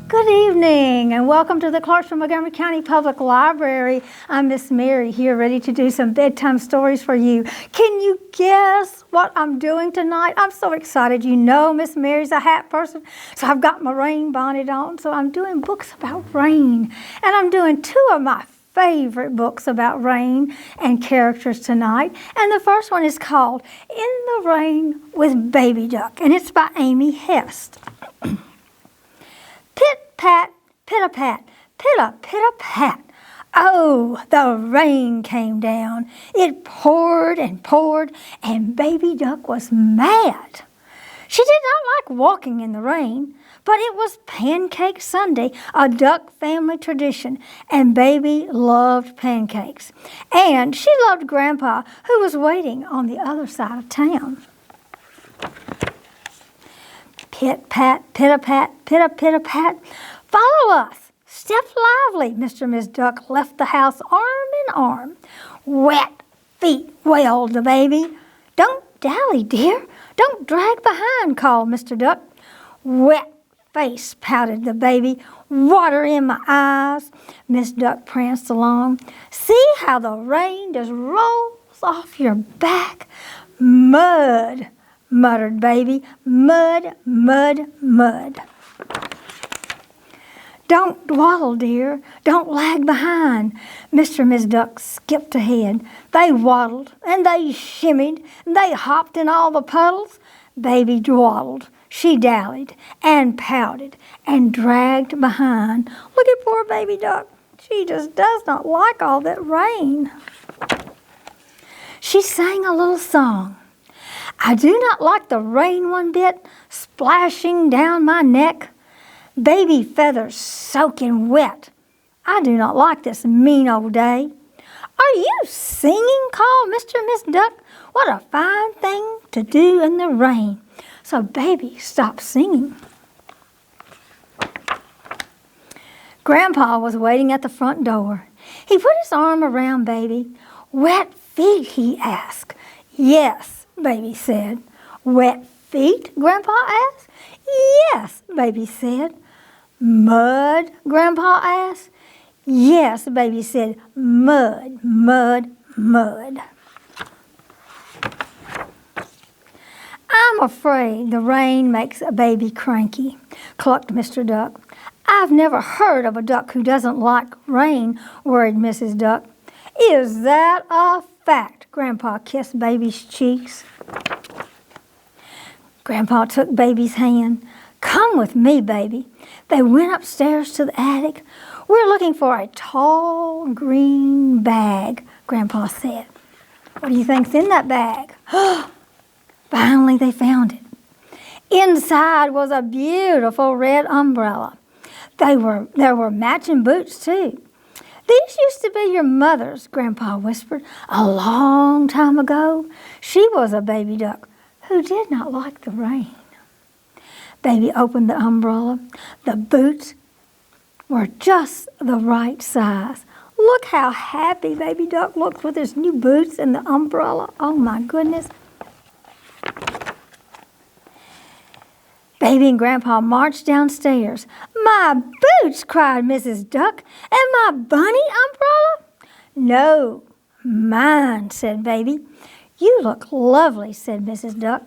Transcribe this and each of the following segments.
Good evening and welcome to the Clarksville-Montgomery County Public Library. I'm Miss Mary here ready to do some bedtime stories for you. Can you guess what I'm doing tonight? I'm so excited. You know Miss Mary's a hat person, so I've got my rain bonnet on. So I'm doing books about rain, and I'm doing two of my favorite books about rain and characters tonight. And the first one is called In the Rain with Baby Duck, and it's by Amy Hest. Pit-pat, pit-a-pat, pit-a-pit-a-pat. Oh, the rain came down. It poured and poured, and Baby Duck was mad. She did not like walking in the rain, but it was Pancake Sunday, a duck family tradition, and Baby loved pancakes. And she loved Grandpa, who was waiting on the other side of town. Pit-pat, pit-a-pat, pit-a-pit-a-pat. Follow us. Step lively. Mr. and Miss Duck left the house arm in arm. Wet feet, wailed the baby. Don't dally, dear. Don't drag behind, called Mr. Duck. Wet face, pouted the baby. Water in my eyes. Miss Duck pranced along. See how the rain just rolls off your back. Mud, muttered Baby. Mud, mud, mud. Don't dawdle, dear. Don't lag behind. Mr. and Miss Duck skipped ahead. They waddled, and they shimmied, and they hopped in all the puddles. Baby dawdled. She dallied, and pouted, and dragged behind. Look at poor Baby Duck. She just does not like all that rain. She sang a little song. I do not like the rain one bit, splashing down my neck. Baby feathers soaking wet. I do not like this mean old day. Are you singing? Called Mr. and Miss Duck. What a fine thing to do in the rain. So Baby stopped singing. Grandpa was waiting at the front door. He put his arm around Baby. Wet feet, he asked. Yes, Baby said. Wet feet? Grandpa asked. Yes, Baby said. Mud? Grandpa asked. Yes, Baby said. Mud, mud, mud. I'm afraid the rain makes a baby cranky, clucked Mr. Duck. I've never heard of a duck who doesn't like rain, worried Mrs. Duck. Is that a fact? Grandpa kissed Baby's cheeks. Grandpa took Baby's hand. Come with me, Baby. They went upstairs to the attic. We're looking for a tall green bag, Grandpa said. What do you think's in that bag? Finally, they found it. Inside was a beautiful red umbrella. There were matching boots, too. These used to be your mother's, Grandpa whispered. A long time ago, she was a baby duck who did not like the rain. Baby opened the umbrella. The boots were just the right size. Look how happy Baby Duck looked with his new boots and the umbrella. Oh, my goodness. Baby and Grandpa marched downstairs. My boots, cried Mrs. Duck, and my bunny umbrella? No, mine, said Baby. You look lovely, said Mrs. Duck.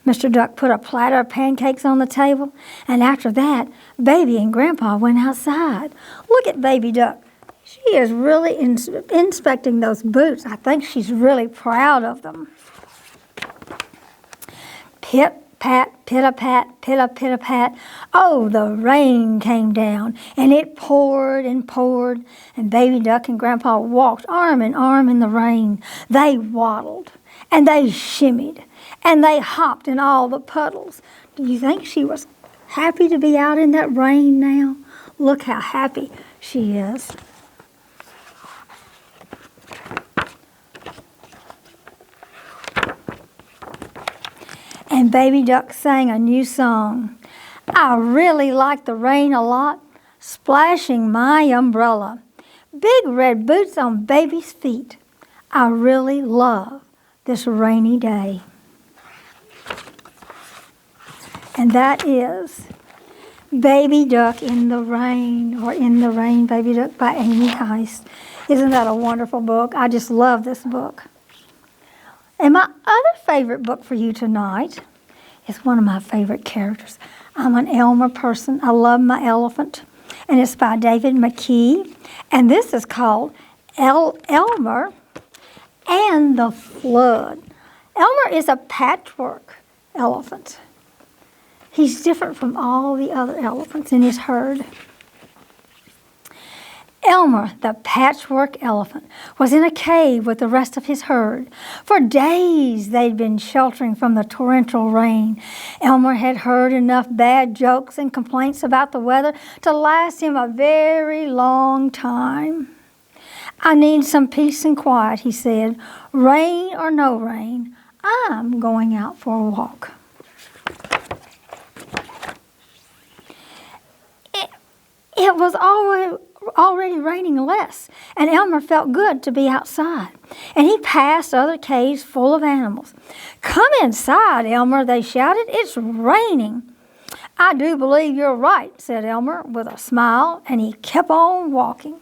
Mr. Duck put a platter of pancakes on the table, and after that, Baby and Grandpa went outside. Look at Baby Duck. She is really inspecting those boots. I think she's really proud of them. Pit-pat, pit-a-pat, pit-a-pit-a-pat. Oh, the rain came down, and it poured and poured, and Baby Duck and Grandpa walked arm in arm in the rain. They waddled, and they shimmied, and they hopped in all the puddles. Do you think she was happy to be out in that rain now? Look how happy she is. And Baby Duck sang a new song. I really like the rain a lot, splashing my umbrella. Big red boots on Baby's feet. I really love this rainy day. and that is Baby Duck in the Rain, or In the Rain, Baby Duck by Amy Heist. Isn't that a wonderful book? I just love this book. And my other favorite book for you tonight is one of my favorite characters. I'm an Elmer person. I love my elephant. And it's by David McKee. And this is called Elmer and the Flood. Elmer is a patchwork elephant. He's different from all the other elephants in his herd. Elmer, the patchwork elephant, was in a cave with the rest of his herd. For days they'd been sheltering from the torrential rain. Elmer had heard enough bad jokes and complaints about the weather to last him a very long time. I need some peace and quiet, he said. Rain or no rain, I'm going out for a walk. It was already raining less, and Elmer felt good to be outside. And he passed other caves full of animals. Come inside, Elmer, they shouted. It's raining. I do believe you're right, said Elmer with a smile, and he kept on walking.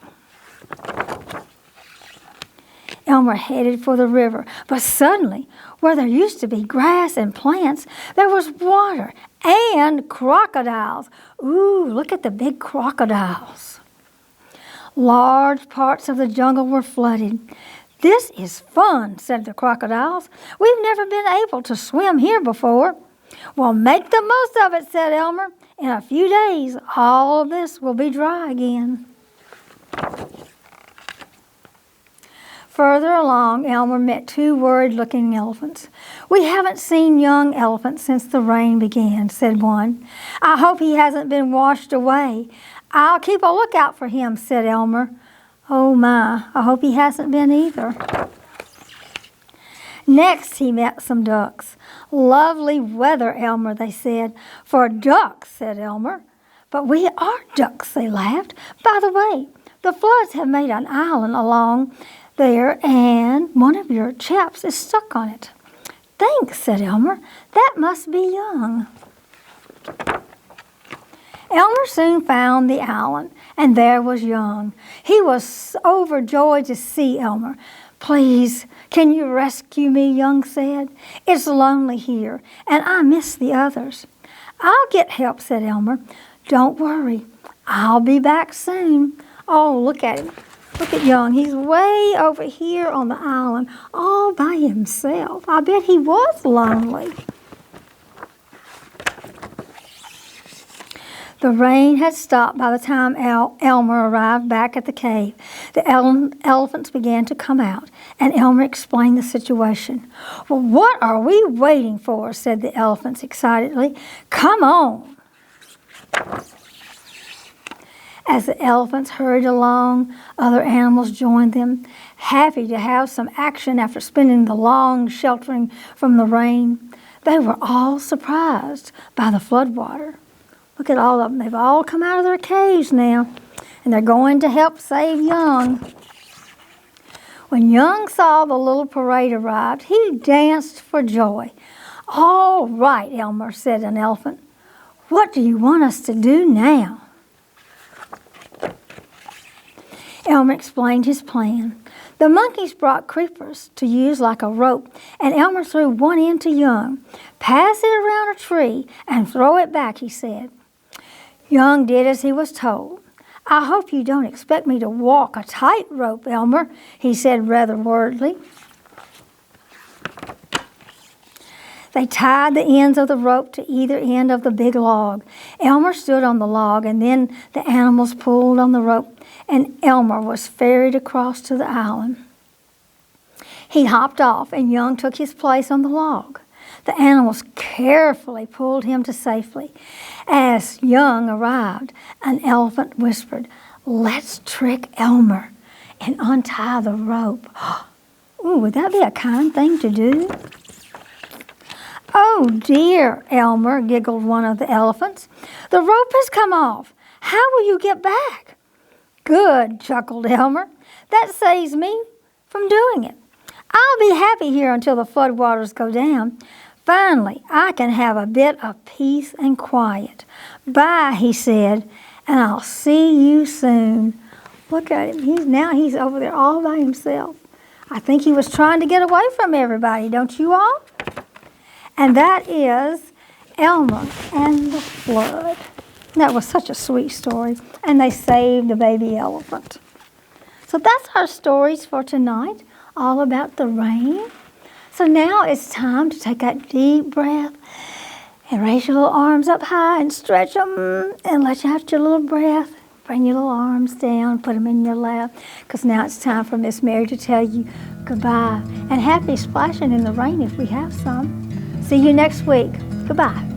Elmer headed for the river, but suddenly, where there used to be grass and plants, there was water and crocodiles. Ooh, look at the big crocodiles. Large parts of the jungle were flooded. This is fun, said the crocodiles. We've never been able to swim here before. Well, make the most of it, said Elmer. In a few days, all of this will be dry again. Further along, Elmer met two worried-looking elephants. We haven't seen young elephants since the rain began, said one. I hope he hasn't been washed away. I'll keep a lookout for him, said Elmer. Oh my, I hope he hasn't been either. Next, he met some ducks. Lovely weather, Elmer, they said. For ducks, said Elmer. But we are ducks, they laughed. By the way, the floods have made an island along there, and one of your chaps is stuck on it. Thanks, said Elmer. That must be Young. Elmer soon found the island, and there was Young. He was overjoyed to see Elmer. Please, can you rescue me, Young said. It's lonely here, and I miss the others. I'll get help, said Elmer. Don't worry, I'll be back soon. Oh, look at him. Look at Young. He's way over here on the island all by himself. I bet he was lonely. The rain had stopped by the time Elmer arrived back at the cave. The elephants began to come out, and Elmer explained the situation. Well, what are we waiting for? Said the elephants excitedly. Come on. As the elephants hurried along, other animals joined them, happy to have some action after spending the long sheltering from the rain. They were all surprised by the floodwater. Look at all of them. They've all come out of their caves now, and they're going to help save Young. When Young saw the little parade arrived, he danced for joy. All right, Elmer, said an elephant. What do you want us to do now? Elmer explained his plan. The monkeys brought creepers to use like a rope, and Elmer threw one end to Young. Pass it around a tree and throw it back, he said. Young did as he was told. I hope you don't expect me to walk a tightrope, Elmer, he said rather worriedly. They tied the ends of the rope to either end of the big log. Elmer stood on the log, and then the animals pulled on the rope, and Elmer was ferried across to the island. He hopped off, and Young took his place on the log. The animals carefully pulled him to safety. As Young arrived, an elephant whispered, Let's trick Elmer and untie the rope. Ooh, would that be a kind thing to do? Oh dear, Elmer, giggled one of the elephants. The rope has come off. How will you get back? Good, chuckled Elmer. That saves me from doing it. I'll be happy here until the floodwaters go down. Finally, I can have a bit of peace and quiet. Bye, he said, and I'll see you soon. Look at him. He's over there all by himself. I think he was trying to get away from everybody, don't you all? And that is Elmer and the Flood. That was such a sweet story. And they saved the baby elephant. So that's our stories for tonight, all about the rain. So now it's time to take that deep breath and raise your little arms up high and stretch them and let you out your little breath. Bring your little arms down, put them in your lap, because now it's time for Miss Mary to tell you goodbye and happy splashing in the rain if we have some. See you next week. Goodbye.